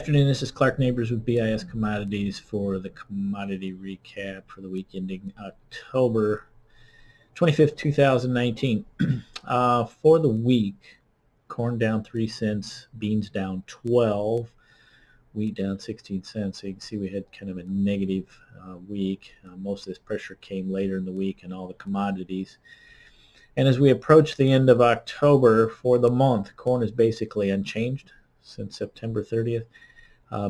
Afternoon, this is Clark Neighbors with BIS Commodities for the commodity recap for the week ending October 25th, 2019. For the week, corn down 3 cents, beans down 12, wheat down 16 cents. So you can see we had kind of a negative week. Most of this pressure came later in the week in all the commodities. And as we approach the end of October for the month, corn is basically unchanged since September 30th.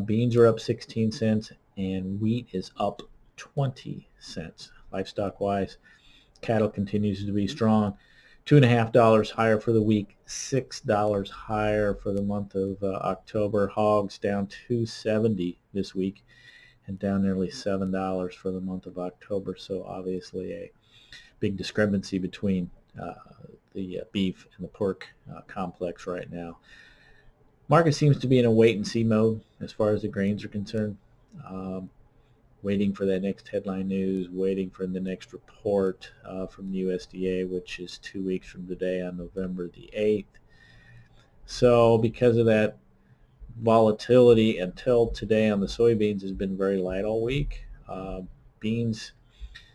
Beans are up 16 cents and wheat is up 20 cents. Livestock-wise, cattle continues to be strong. $2.50 higher for the week, $6 higher for the month of October. Hogs down $2.70 this week and down nearly $7 for the month of October. So obviously a big discrepancy between the beef and the pork complex right now. Market seems to be in a wait-and-see mode as far as the grains are concerned. Waiting for that next headline news, waiting for the next report from the USDA, which is 2 weeks from today on November the 8th. So because of that, volatility until today on the soybeans has been very light all week. Beans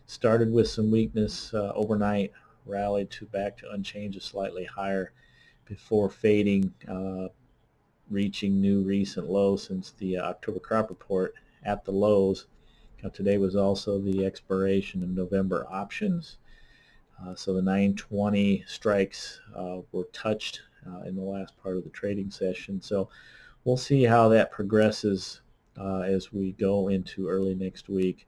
started with some weakness overnight, rallied back to unchanged, slightly higher before fading, reaching new recent lows since the October crop report at the lows. Now, today was also the expiration of November options. So the 920 strikes were touched in the last part of the trading session. So we'll see how that progresses as we go into early next week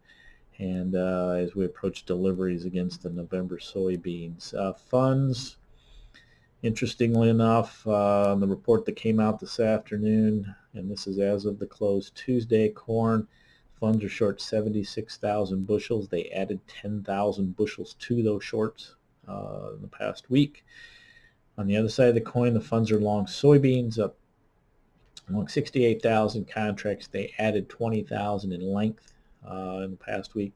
and as we approach deliveries against the November soybeans. Funds, interestingly enough, the report that came out this afternoon, and this is as of the close Tuesday, corn funds are short 76,000 bushels. They added 10,000 bushels to those shorts in the past week. On the other side of the coin, the funds are long soybeans, up along 68,000 contracts. They added 20,000 in length in the past week.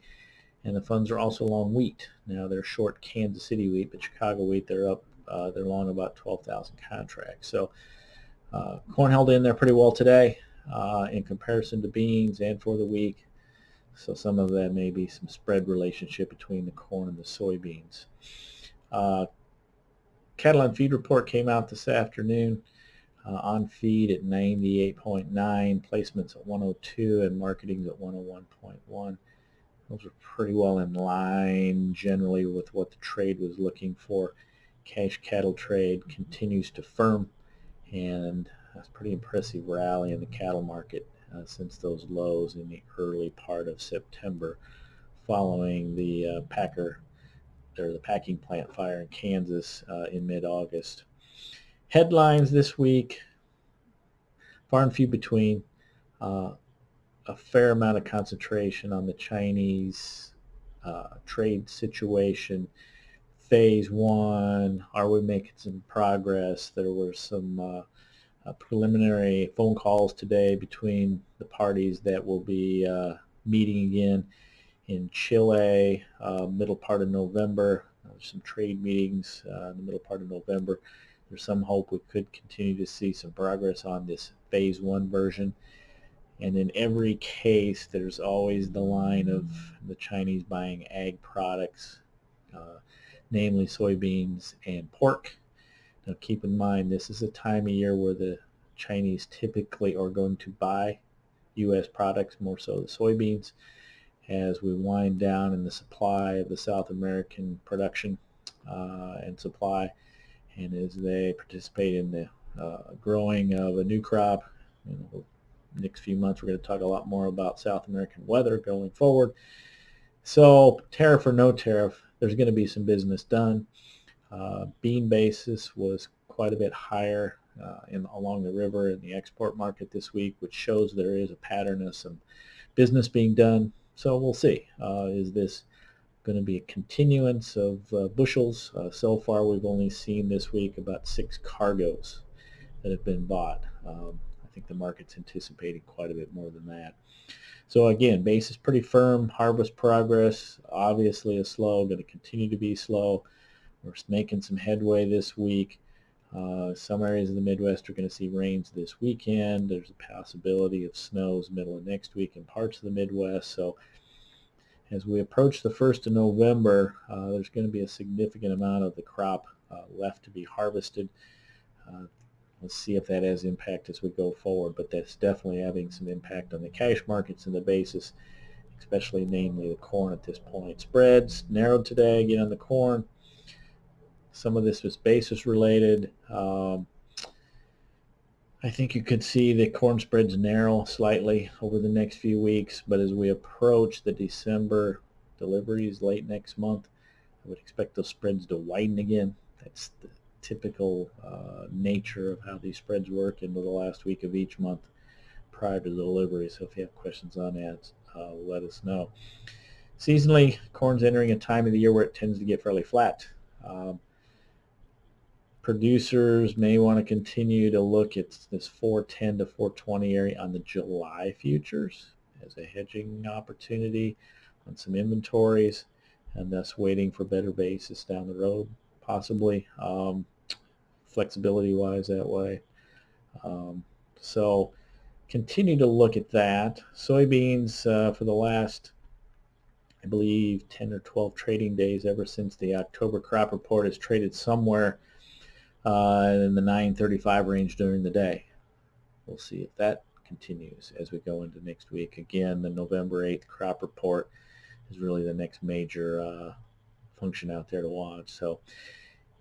And the funds are also long wheat. Now they're short Kansas City wheat, but Chicago wheat, they're up. They're long about 12,000 contracts. So corn held in there pretty well today in comparison to beans and for the week. So some of that may be some spread relationship between the corn and the soybeans. Cattle on feed report came out this afternoon. On feed at 98.9, placements at 102, and marketing's at 101.1. Those are pretty well in line generally with what the trade was looking for. Cash cattle trade continues to firm, and that's pretty impressive rally in the cattle market since those lows in the early part of September following the packing plant fire in Kansas in mid-August. Headlines this week, far and few between. A fair amount of concentration on the Chinese trade situation. Phase one, are we making some progress? There were some preliminary phone calls today between the parties that will be meeting again in Chile middle part of November. There's some trade meetings in the middle part of November. There's some hope we could continue to see some progress on this phase one version. And in every case, there's always the line of the Chinese buying ag products, namely soybeans and pork. Now keep in mind, this is a time of year where the Chinese typically are going to buy U.S. products, more so the soybeans, as we wind down in the supply of the South American production and supply, and as they participate in the growing of a new crop. Next few months we're going to talk a lot more about South American weather going forward. So tariff or no tariff, there's going to be some business done. Bean basis was quite a bit higher along the river in the export market this week, which shows there is a pattern of some business being done. So we'll see. Is this going to be a continuance of bushels? So far we've only seen this week about 6 cargoes that have been bought. I think the market's anticipating quite a bit more than that. So again, base is pretty firm. Harvest progress, obviously is slow, going to continue to be slow. We're making some headway this week. Some areas of the Midwest are going to see rains this weekend. There's a possibility of snows middle of next week in parts of the Midwest. So as we approach the 1st of November, there's going to be a significant amount of the crop left to be harvested. Let's see if that has impact as we go forward, but that's definitely having some impact on the cash markets and the basis, especially namely the corn at this point. Spreads narrowed today again on the corn. Some of this was basis related. I think you could see the corn spreads narrow slightly over the next few weeks, but as we approach the December deliveries late next month, I would expect those spreads to widen again. That's the typical nature of how these spreads work into the last week of each month prior to the delivery. So if you have questions on that, let us know. Seasonally, corn's entering a time of the year where it tends to get fairly flat. Producers may want to continue to look at this 410 to 420 area on the July futures as a hedging opportunity on some inventories, and thus waiting for better basis down the road, possibly flexibility-wise that way. So continue to look at that. Soybeans for the last, I believe, 10 or 12 trading days ever since the October crop report has traded somewhere in the 935 range during the day. We'll see if that continues as we go into next week. Again, the November 8th crop report is really the next major function out there to watch. So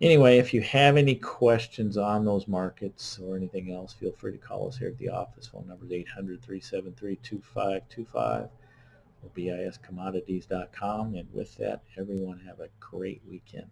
anyway, if you have any questions on those markets or anything else, feel free to call us here at the office. Phone number is 800-373-2525 or BIScommodities.com. And with that, everyone have a great weekend.